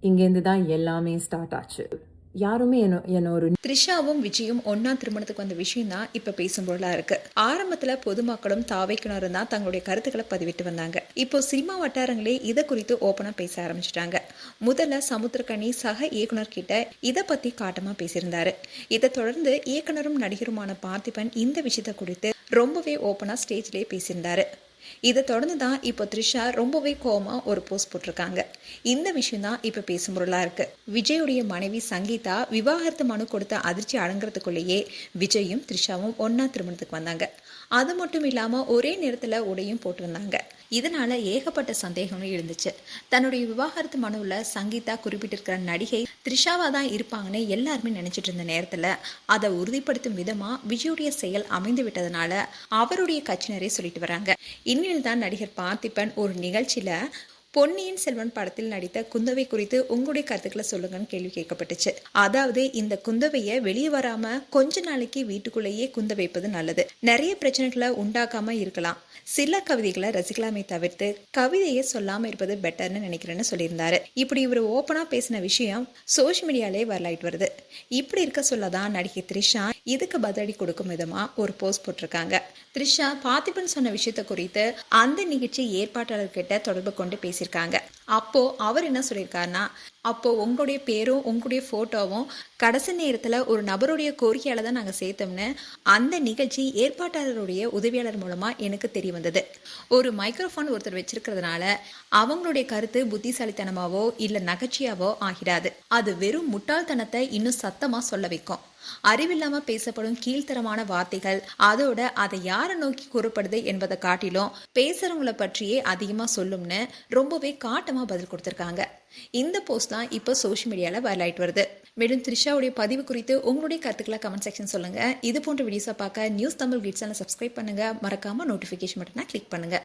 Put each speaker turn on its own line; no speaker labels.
இங்கேருந்து தான் எல்லாமே ஸ்டார்ட் ஆச்சு. யாருமே என்ன ஒரு
த்ரிஷாவும் விஜயும் ஒன்னா திருமணத்துக்கு வந்த விஷயம் தான் இப்ப பேசும் பொருளா இருக்கு. ஆரம்பத்துல பொதுமக்களும் தாவைக்கினரும் தான் தங்களுடைய கருத்துக்களை பதிவிட்டு வந்தாங்க. இப்போ சினிமா வட்டாரங்களே இதை குறித்து ஓப்பனா பேச ஆரம்பிச்சிட்டாங்க. முதல்ல சமுத்திரக்கனி சக இயக்குனர் கிட்ட இதை பத்தி காட்டமா பேசியிருந்தாரு. இதை தொடர்ந்து இயக்குனரும் நடிகருமான பார்த்திபன் இந்த விஷயத்த குறித்து ரொம்பவே ஓப்பனா ஸ்டேஜ்லயே பேசியிருந்தாரு. இதை தொடர்ந்து தான் இப்போ த்ரிஷா ரொம்பவே கோவமா ஒரு போஸ்ட் போட்டிருக்காங்க. இந்த விஷயம் தான் இப்போ பேசும் பொருளா இருக்கு. விஜயுடைய மனைவி சங்கீதா விவாகரத்து மனு கொடுத்த அதிர்ச்சி அடங்குறதுக்குள்ளேயே விஜயும் த்ரிஷாவும் ஒன்னா திருமணத்துக்கு வந்தாங்க. அது மட்டும் இல்லாம ஒரே நேரத்துல உடையும் போட்டு வந்தாங்க. இதனால ஏகப்பட்ட சந்தேகமும் இருந்துச்சு. தன்னுடைய விவாகரத்து மனுவில் சங்கீதா குறிப்பிட்டிருக்கிற நடிகை த்ரிஷாவா தான் இருப்பாங்கன்னு எல்லாருமே நினைச்சிட்டு இருந்த நேரத்துல அதை உறுதிப்படுத்தும் விதமா விஜயுடைய செயல் அமைந்து விட்டதுனால அவருடைய கட்சியினரே சொல்லிட்டு வராங்க. இந்நிலையில் தான் நடிகர் பார்த்திபன் ஒரு நிகழ்ச்சியில பொன்னியின் செல்வன் படத்தில் நடித்த குந்தவை குறித்து உங்களுடைய கருத்துக்களை சொல்லுங்கன்னு கேள்வி கேட்கப்பட்டுச்சு. அதாவது இந்த குந்தவையை வெளியே வராம கொஞ்ச நாளைக்கு வீட்டுக்குள்ளேயே குந்த வைப்பது நல்லது. நிறைய பிரச்சனைகளை உண்டாக்காம இருக்கலாம். சில கவிதைகளை ரசிக்கலாமே தவிர்த்து கவிதையை சொல்லாம இருப்பது பெட்டர்னு நினைக்கிறேன்னு சொல்லியிருந்தாரு. இப்படி இவர் ஓப்பனா பேசின விஷயம் சோசியல் மீடியாலே வரலாயிட்டு வருது. இப்படி இருக்க சொல்லதான் நடிகை த்ரிஷா இதுக்கு பதிலடி கொடுக்கும் விதமா ஒரு போஸ்ட் போட்டிருக்காங்க. த்ரிஷா பார்த்திபன் சொன்ன விஷயத்த குறித்து அந்த நிகழ்ச்சி ஏற்பாட்டாளர்கிட்ட தொடர்பு கொண்டு பேசியிருக்காங்க. அப்போ அவர் என்ன சொல்லியிருக்காருன்னா, அப்போ உங்களுடைய பேரும் உங்களுடைய போட்டோவும் கடைசி நேரத்துல ஒரு நபருடைய கோரிக்கையால தான் நாங்க சேர்த்தோம்னு அந்த நிகழ்ச்சி ஏற்பாட்டாளருடைய உதவியாளர் மூலமா எனக்கு தெரிய வந்தது. ஒரு மைக்ரோஃபோன் ஒருத்தர் வச்சிருக்கிறதுனால அவங்களுடைய கருத்து புத்திசாலித்தனமாவோ இல்ல நகைச்சியாவோ ஆகிடாது. அது வெறும் முட்டாள்தனத்தை இன்னும் சத்தமா சொல்ல வைக்கும். அறிவில்லாம பேசப்படும் கீழ்த்தரமான வார்த்தைகள், அதோட அதை யாரை நோக்கி கூறப்படுது என்பதை காட்டிலும் பேசுறவங்களை பற்றியே அதிகமா சொல்லும்னு ரொம்பவே காட்டமா பதில் கொடுத்திருக்காங்க. இந்த போஸ்ட் தான் இப்போ சோஷியல் மீடியால வைரலாயிட்டு வருது. மேலும் த்ரிஷாவுடைய பதிவு குறித்து உங்களுடைய கருத்துக்களை கமெண்ட் செக்ஷன் சொல்லுங்க. இது போன்ற வீடியோஸை பார்க்க நியூஸ் தமிழ் கிட்ஸ் சேனலை சப்ஸ்கிரைப் பண்ணுங்க. மறக்காம நோட்டிபிகேஷன் பட்டனை கிளிக் பண்ணுங்க.